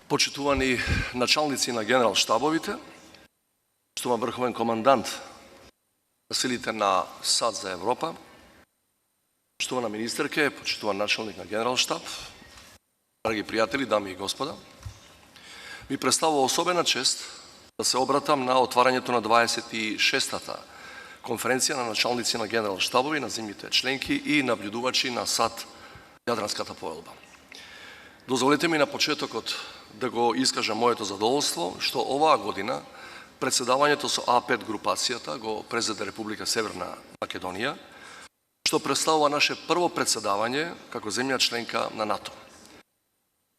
Почитувани началници на генерал-штабовите, почитуван врховен командант на силите на САД за Европа, почитувана министерке, почитуван началник на генерал-штаб, драги пријатели, дами и господа, ми представува особена чест да се обратам на отварањето на 26-та конференција на началници на генерал-штабови на земјите членки и наблюдувачи на САД Јадранската поелба. Дозволете ми на почетокот да го искажам моето задоволство што оваа година председавањето со А5 групацијата го презеде Република Северна Македонија, што представува наше прво председавање како земја членка на НАТО.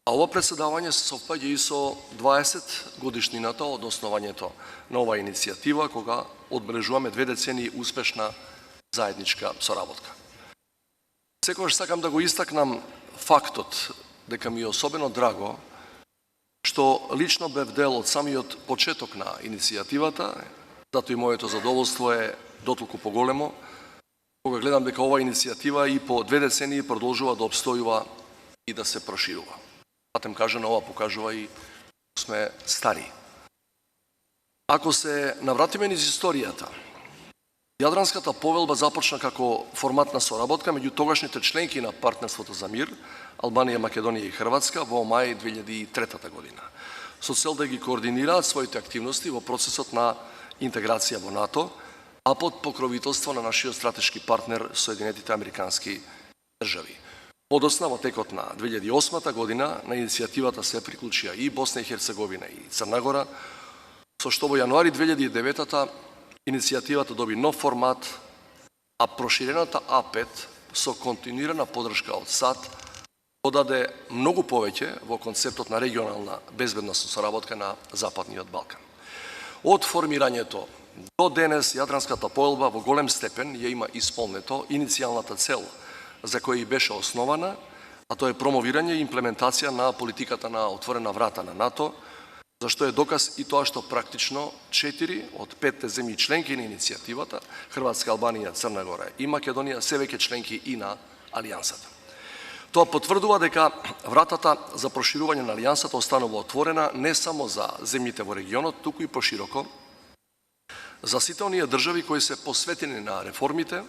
А ова председавање се совпаѓа и со 20 годишнината од основањето на оваа иницијатива, кога одбележуваме 2 децении успешна заедничка соработка. Секогаш сакам да го истакнам фактот дека ми е особено драго што лично бев дел од самиот почеток на иницијативата, затоа и моето задоволство е дотолку поголемо, кога гледам дека оваа иницијатива и по 2 децении продолжува да обстојува и да се проширува. Патем кажано, ова покажува и сме стари. Ако се навратиме низ историјата, Јадранската повелба започна како формат на соработка меѓу тогашните членки на Партнерството за мир, Албанија, Македонија и Хрватска во мај 2003 година, со цел да ги координираат своите активности во процесот на интеграција во НАТО, а под покровителство на нашиот стратешки партнер Соединетите Американски држави. Подосна во текот на 2008 година на иницијативата се приклучија и Босна и Херцеговина и Црна Гора, со што во јануари 2009 иницијативата доби нов формат, а проширената А5 со континуирана поддршка од САД додаде многу повеќе во концептот на регионална безбедносна соработка на Западниот Балкан. Од формирањето до денес Јадранската поелба во голем степен ја има исполнето иницијалната цел за која и беше основана, а тоа е промовирање и имплементација на политиката на отворена врата на НАТО, зашто е доказ и тоа што практично 4 од 5 земји членки на иницијативата, Хрватска, Албанија, Црна Гора и Македонија, се веќе членки и на Алијансата. Тоа потврдува дека вратата за проширување на Алијансата останува отворена не само за земјите во регионот, туку и пошироко за сите оние држави кои се посветени на реформите,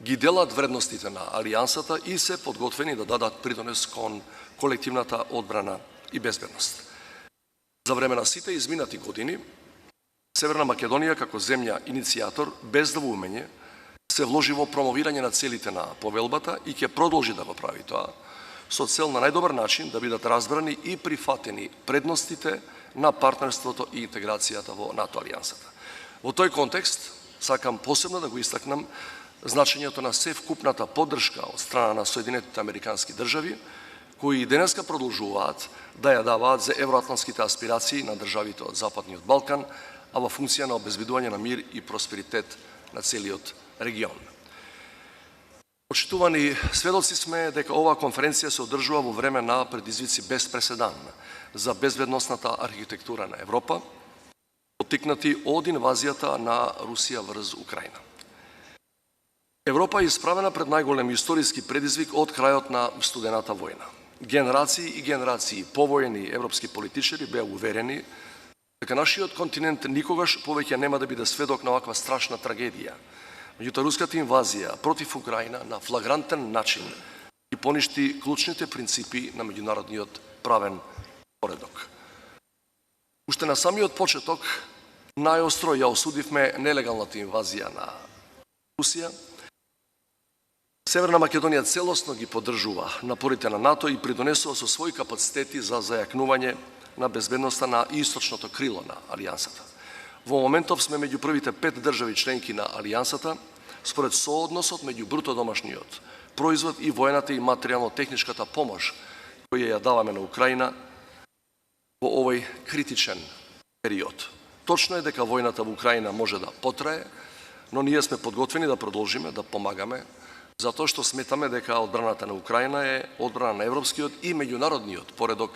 ги делат вредностите на Алијансата и се подготвени да дадат придонес кон колективната одбрана и безбедност. За време на сите изминати години, Северна Македонија како земја иницијатор, без двоумење, се вложи во промовирање на целите на повелбата и ќе продолжи да го прави тоа, со цел на најдобар начин да бидат разбрани и прифатени предностите на партнерството и интеграцијата во НАТО алијансата. Во тој контекст, сакам посебно да го истакнам значењето на севкупната поддршка од страна на Соединетите Американски држави, кои и денеска продолжуваат да ја даваат за евроатлантските аспирации на државите од Западниот Балкан, а во функција на обезбедување на мир и просперитет на целиот регион. Почитувани сведоци сме дека оваа конференција се одржува во време на предизвици без преседан за безбедносната архитектура на Европа, поттикнати од инвазијата на Русија врз Украина. Европа е исправена пред најголем историски предизвик од крајот на студената војна. Генерации и генерации повоени европски политичари беа уверени дека нашиот континент никогаш повеќе нема да биде сведок на оваква страшна трагедија. Меѓутоа, руската инвазија против Украина на флагрантен начин ги поништи клучните принципи на меѓународниот правен поредок. Уште на самиот почеток најостро ја осудивме нелегалната инвазија на Русија. Северна Македонија целосно ги поддржува напорите на НАТО и придонесува со своји капацитети за зајакнување на безбедноста на источното крило на Алијансата. Во моментов сме меѓу првите 5 држави членки на Алијансата, според соодносот меѓу бруто домашниот производ и воената и материјално-техничката помош која ја даваме на Украина во овој критичен период. Точно е дека војната во Украина може да потрае, но ние сме подготвени да продолжиме да помагаме, затоа што сметаме дека одбраната на Украина е одбрана на европскиот и меѓународниот поредок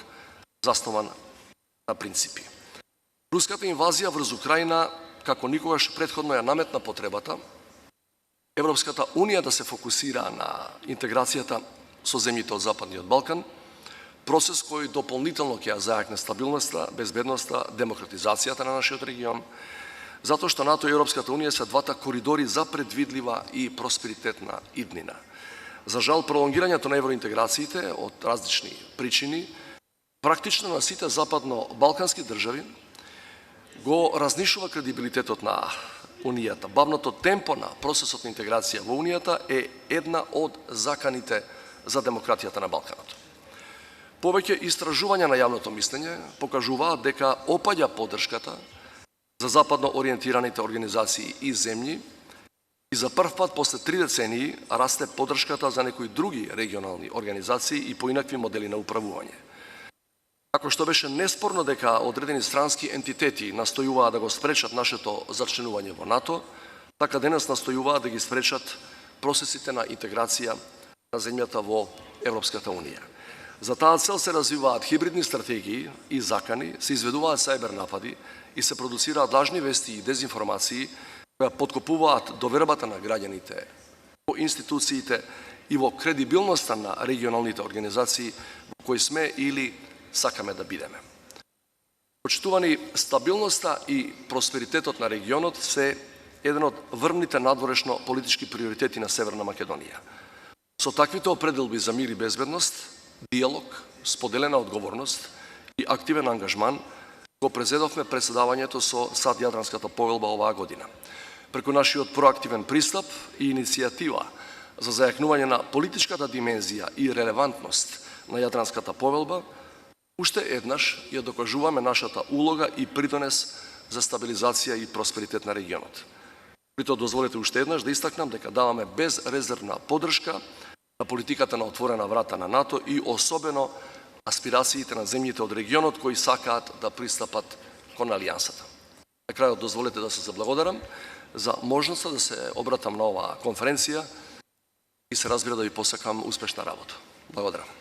заснован на принципи. Руската инвазија врз Украина како никогаш претходно ја наметна потребата Европската Унија да се фокусира на интеграцијата со земјите од Западниот Балкан, процес кој дополнително ќе ја зајакне стабилноста, безбедноста, демократизацијата на нашиот регион, затоа што НАТО и Европската Унија се двата коридори за предвидлива и просперитетна иднина. За жал, пролонгирањето на евроинтеграциите од различни причини практично на сите западно-балкански држави го разнишува кредибилитетот на Унијата. Бавното темпо на процесот на интеграција во Унијата е една од заканите за демократијата на Балканот. Повеќе истражувања на јавното мислење покажуваат дека опаѓа поддршката за западно ориентираните организации и земји и за прв пат после 3 децении расте поддршката за некои други регионални организации и поинакви модели на управување. Како што беше неспорно дека одредени странски ентитети настојуваат да го спречат нашето зачленување во НАТО, така денес настојуваат да ги спречат процесите на интеграција на земјата во Европската Унија. За таа цел се развиваат хибридни стратегии и закани, се изведуваат сајбер напади и се продуцираат лажни вести и дезинформации кои подкопуваат довербата на граѓаните во институциите и во кредибилноста на регионалните организации во кои сме или сакаме да бидеме. Почитувани, стабилноста и просперитетот на регионот се еден од врвните надворешно политички приоритети на Северна Македонија. Со таквите определби за мир и безбедност, диалог, споделена одговорност и активен ангажман го презедовме преседавањето со САД Јадранската повелба оваа година. Преку нашиот проактивен пристап и иницијатива за зајакнување на политичката димензија и релевантност на Јадранската повелба, уште еднаш ја докажуваме нашата улога и придонес за стабилизација и просперитет на регионот. Притоа дозволете уште еднаш да истакнам дека даваме безрезервна поддршка на политиката на отворена врата на НАТО и особено аспирациите на земјите од регионот кои сакаат да пристапат кон алијансата. На крајот дозволете да се заблагодарам за можноста да се обратам на оваа конференција и се разбира да ви посакам успешна работа. Благодарам.